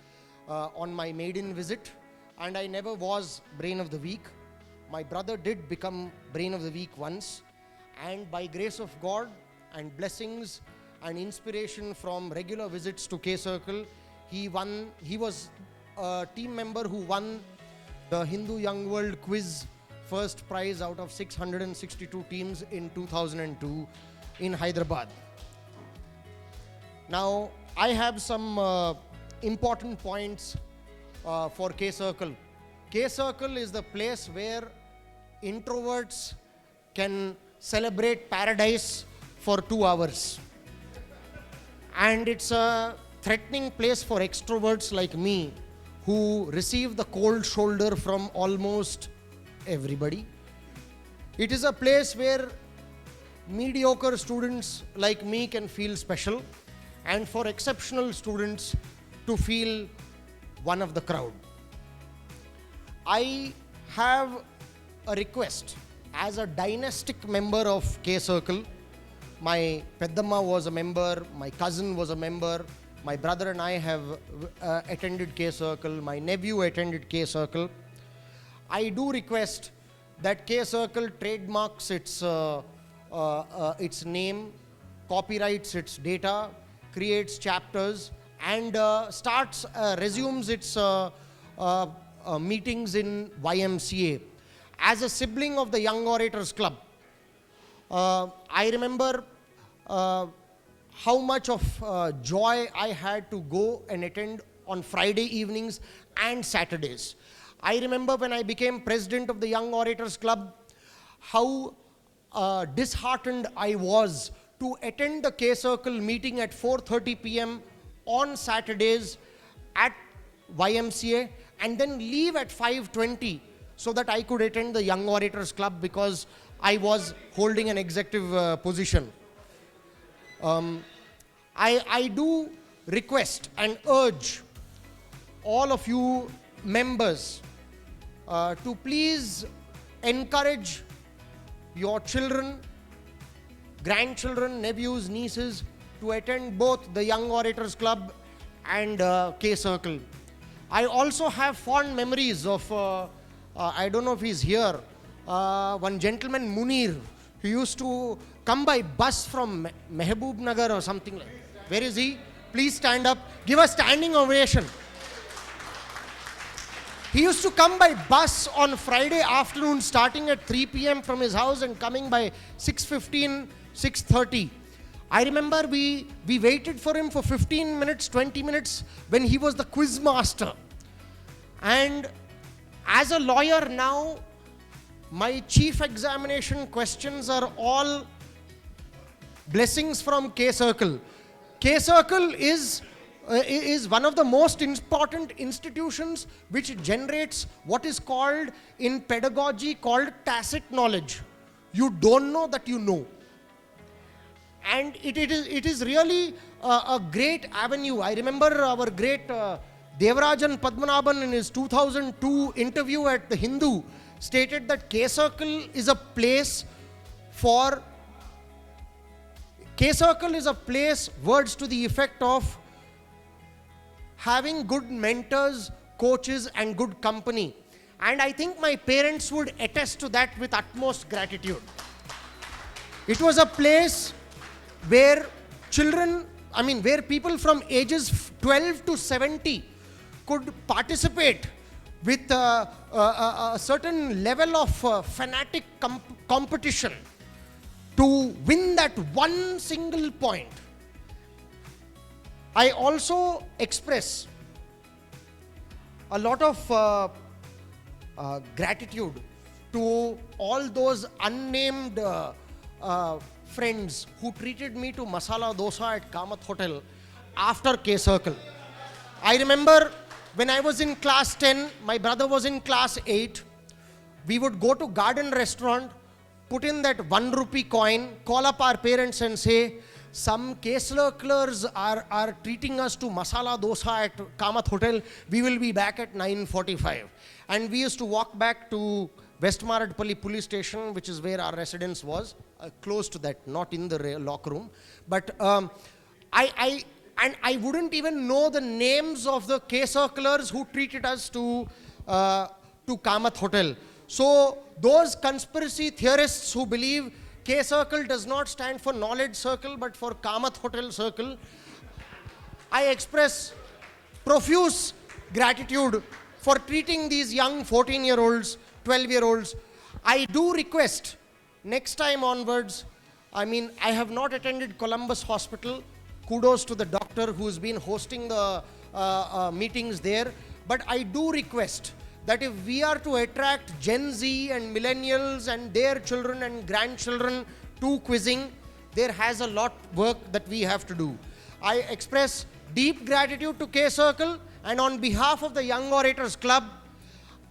S3: on my maiden visit, and I never was Brain of the Week. My brother did become Brain of the Week once, and by grace of God and blessings and inspiration from regular visits to K Circle, he was a team member who won the Hindu Young World Quiz first prize out of 662 teams in 2002 in Hyderabad. Now, I have some important points for K Circle. K Circle is the place where introverts can celebrate paradise for 2 hours. And it's a threatening place for extroverts like me, who receive the cold shoulder from almost everybody. It is a place where mediocre students like me can feel special, and for exceptional students to feel one of the crowd. I have a request. As a dynastic member of K Circle, my Peddamma was a member, my cousin was a member, my brother and I have attended K Circle, my nephew attended K Circle. I do request that K Circle trademarks its name, copyrights its data, creates chapters, and resumes its meetings in YMCA. As a sibling of the Young Orators Club, I remember how much of joy I had to go and attend on Friday evenings and Saturdays. I remember when I became president of the Young Orators Club, how disheartened I was to attend the K Circle meeting at 4:30 p.m. on Saturdays at YMCA and then leave at 5:20 so that I could attend the Young Orators Club because I was holding an executive position. I do request and urge all of you members to please encourage your children, grandchildren, nephews, nieces to attend both the Young Orators Club and K Circle. I also have fond memories of, I don't know if he's here, one gentleman, Munir, who used to come by bus from Mehboob Nagar or something like that. Where is he? Please stand up. Give a standing ovation. He used to come by bus on Friday afternoon, starting at 3 p.m. from his house and coming by 6:15, 6:30. I remember we waited for him for 15 minutes, 20 minutes when he was the quiz master. And as a lawyer now, my chief examination questions are all blessings from K Circle. K Circle is one of the most important institutions which generates what is called in pedagogy called tacit knowledge. You don't know that you know. And it is really a great avenue. I remember our great Devarajan Padmanabhan in his 2002 interview at the Hindu stated that K Circle is a place, words to the effect of having good mentors, coaches and good company. And I think my parents would attest to that with utmost gratitude. It was a place where where people from ages 12 to 70 could participate with a certain level of fanatic competition to win that one single point. I also express a lot of gratitude to all those unnamed friends who treated me to masala dosa at Kamath Hotel after K Circle. I remember when I was in class 10, my brother was in class 8. We would go to Garden Restaurant, put in that 1 rupee coin, call up our parents and say, some K Circlers are treating us to masala dosa at Kamath Hotel. We will be back at 9:45. And we used to walk back to West Maradpalli police station, which is where our residence was, close to that, not in the locker room. But I wouldn't even know the names of the K Circlers who treated us to Kamath Hotel. So those conspiracy theorists who believe K Circle does not stand for Knowledge Circle but for Kamath Hotel Circle, I express profuse gratitude for treating these young 14-year-olds, 12-year-olds. I do request next time onwards, I have not attended Columbus Hospital. Kudos to the doctor who's been hosting the meetings there. But I do request that if we are to attract Gen Z and millennials and their children and grandchildren to quizzing, there has a lot work that we have to do. I express deep gratitude to K Circle, and on behalf of the Young Orators Club,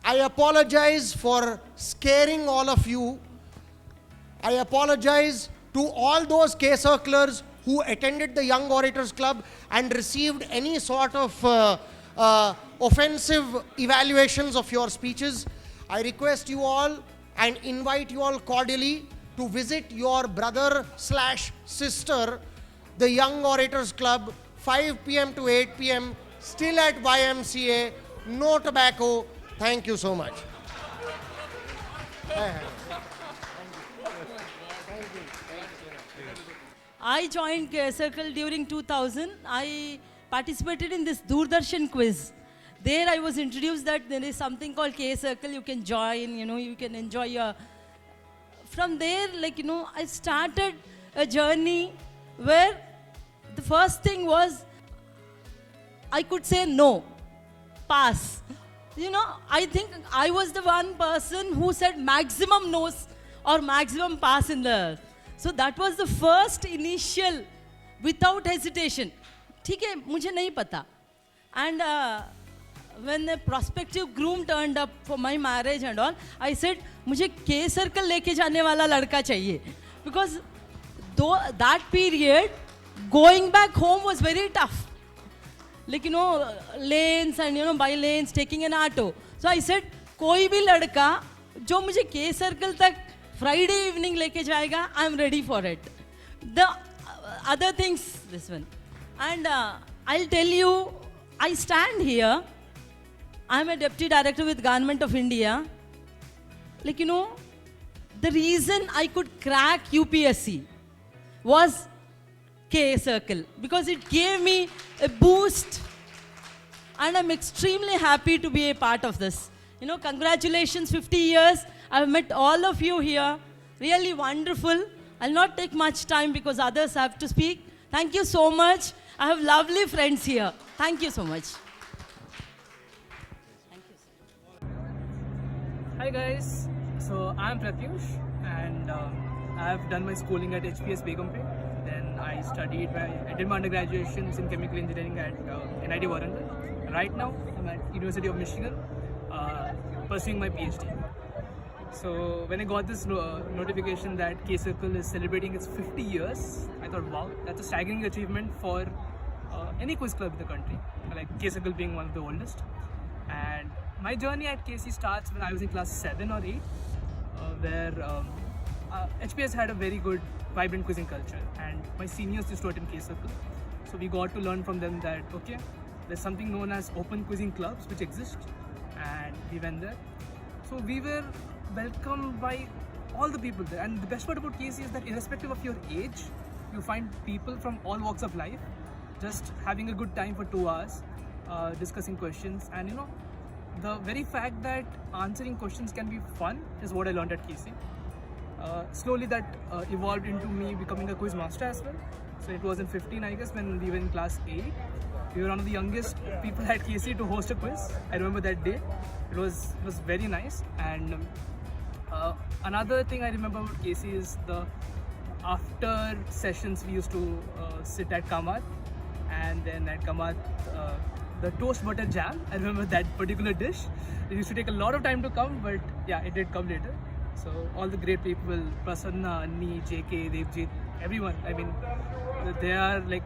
S3: I apologize for scaring all of you. I apologize to all those K Circlers who attended the Young Orators Club and received any sort of offensive evaluations of your speeches. I request you all and invite you all cordially to visit your brother/sister, the Young Orators Club, 5 p.m. to 8 p.m., still at YMCA, no tobacco. Thank you so much.
S16: I joined K Circle during 2000. I participated in this Doordarshan quiz. There I was introduced that there is something called K Circle. You can join, you can enjoy your... From there, I started a journey where the first thing was, I could say no, pass. I think I was the one person who said maximum no's or maximum pass in the... So that was the first initial, without hesitation. ठीक है, मुझे नहीं पता. And when the prospective groom turned up for my marriage and all, I said, मुझे K Circle लेके जाने वाला लड़का चाहिए. Because though that period, going back home was very tough. Like, lanes and, by lanes, taking an auto. So I said, कोई भी लड़का जो मुझे K Circle तक Friday evening लेके जाएगा, I'm ready for it. The other things, this one. And I'll tell you, I stand here. I'm a deputy director with Government of India. The reason I could crack UPSC was K Circle because it gave me a boost, and I'm extremely happy to be a part of this. You know, congratulations, 50 years. I've met all of you here. Really wonderful. I'll not take much time because others have to speak. Thank you so much. I have lovely friends here. Thank you so much.
S17: Hi guys, so I'm Pratyush and I've done my schooling at HPS Begumpet. Then I did my undergraduations in chemical engineering at NIT Warangal. Right now I'm at University of Michigan pursuing my PhD. So when I got this notification that K Circle is celebrating its 50 years, I thought, wow, that's a staggering achievement for any quiz club in the country, like K Circle being one of the oldest. And my journey at KC starts when I was in class 7 or 8, where HPS had a very good, vibrant quizzing culture, and my seniors used to attend K Circle. So we got to learn from them that, okay, there's something known as open quizzing clubs which exist, and we went there. So we were welcomed by all the people there, and the best part about KC is that irrespective of your age, you find people from all walks of life just having a good time for 2 hours, discussing questions, and you know, the very fact that answering questions can be fun is what I learned at KC. Slowly that evolved into me becoming a quiz master as well. So it was in 15, I guess, when we were in class 8. We were one of the youngest people at KC to host a quiz. I remember that day. It was very nice. And another thing I remember about KC is the after sessions we used to sit at Kamat, and then at Kamat the toast butter jam. I remember that particular dish. It used to take a lot of time to come, but yeah, it did come later. So all the great people, Prasanna, Anni, JK, Devjit, everyone. I mean, they are like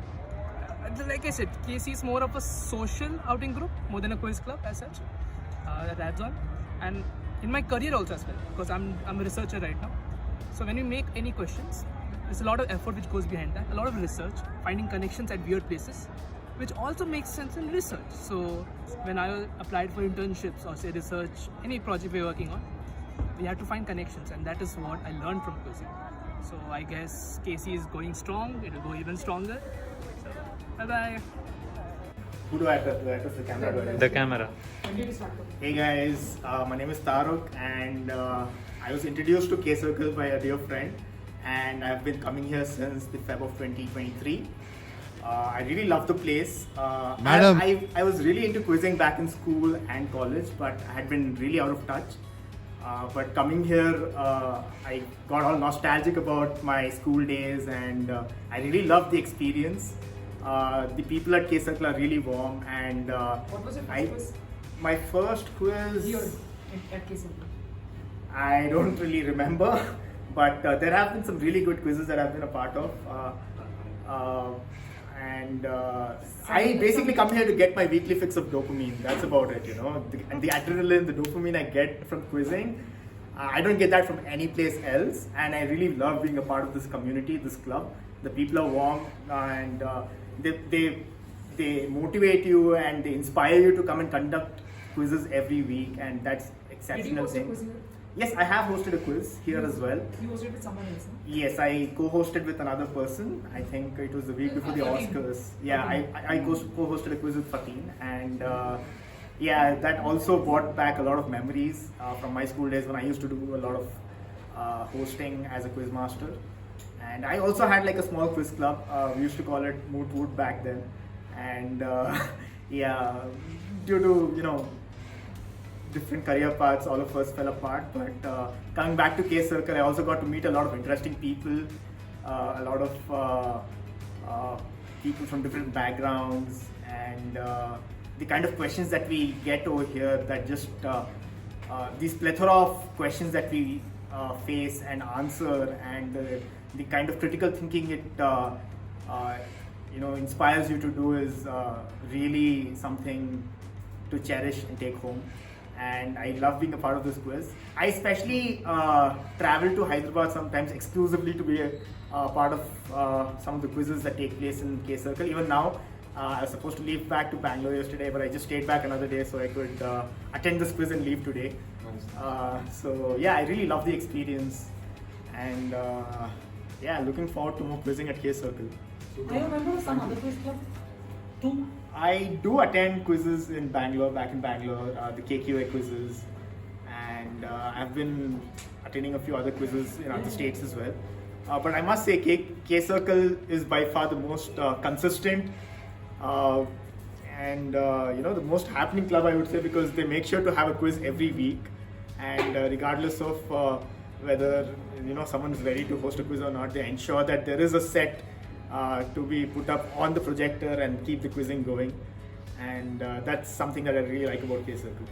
S17: I said, KC is more of a social outing group more than a quiz club as such. That adds on. And in my career also as well, because I'm a researcher right now. So when we make any questions, there's a lot of effort which goes behind that, a lot of research, finding connections at weird places, which also makes sense in research. So when I applied for internships or say research, any project we're working on, we had to find connections, and that is what I learned from quizzing. So I guess KC is going strong, it will go even stronger. So bye-bye.
S18: Who do I address the camera?
S19: The camera.
S18: Hey guys, my name is Taruk, and I was introduced to K Circle by a dear friend, and I've been coming here since the Feb of 2023. I really love the place.
S12: Madam.
S18: I was really into quizzing back in school and college, but I had been really out of touch. But coming here, I got all nostalgic about my school days, and I really loved the experience. The people at K Circle are really warm, and
S20: what was your first quiz?
S18: My first quiz.
S20: Here at K Circle.
S18: I don't really remember, but there have been some really good quizzes that I've been a part of. I basically come here to get my weekly fix of dopamine. That's about it, you know. And the adrenaline, the dopamine I get from quizzing, I don't get that from any place else. And I really love being a part of this community, this club. The people are warm, and they motivate you and they inspire you to come and conduct quizzes every week, and that's exceptional thing.
S20: Did you host a quiz here?
S18: Yes, I have hosted a quiz here as well.
S20: You hosted with someone else, no?
S18: Yes, I co-hosted with another person. I think it was the week before the Oscars. Yeah, I co-hosted a quiz with Fatin, and yeah, that also brought back a lot of memories from my school days when I used to do a lot of hosting as a quiz master. And I also had like a small quiz club. We used to call it Moot Woot back then. And yeah, due to, you know, different career paths, all of us fell apart. But coming back to K Circle, I also got to meet a lot of interesting people, a lot of people from different backgrounds, and the kind of questions that we get over here, that just these plethora of questions that we face and answer, and the kind of critical thinking it you know, inspires you to do is really something to cherish and take home. And I love being a part of this quiz. I especially travel to Hyderabad sometimes exclusively to be a part of some of the quizzes that take place in K Circle. Even now, I was supposed to leave back to Bangalore yesterday, but I just stayed back another day so I could attend this quiz and leave today. So yeah, I really love the experience, and yeah, looking forward to more quizzing at K Circle.
S20: Are you a member of some other quiz club too?
S18: I do attend quizzes in Bangalore, back in Bangalore, the KQA quizzes, and I've been attending a few other quizzes in other states as well. But I must say, K Circle is by far the most consistent and the most happening club, I would say, because they make sure to have a quiz every week, and regardless of whether someone's ready to host a quiz or not, they ensure that there is a set to be put up on the projector and keep the quizzing going, and that's something that I really like about K Circle.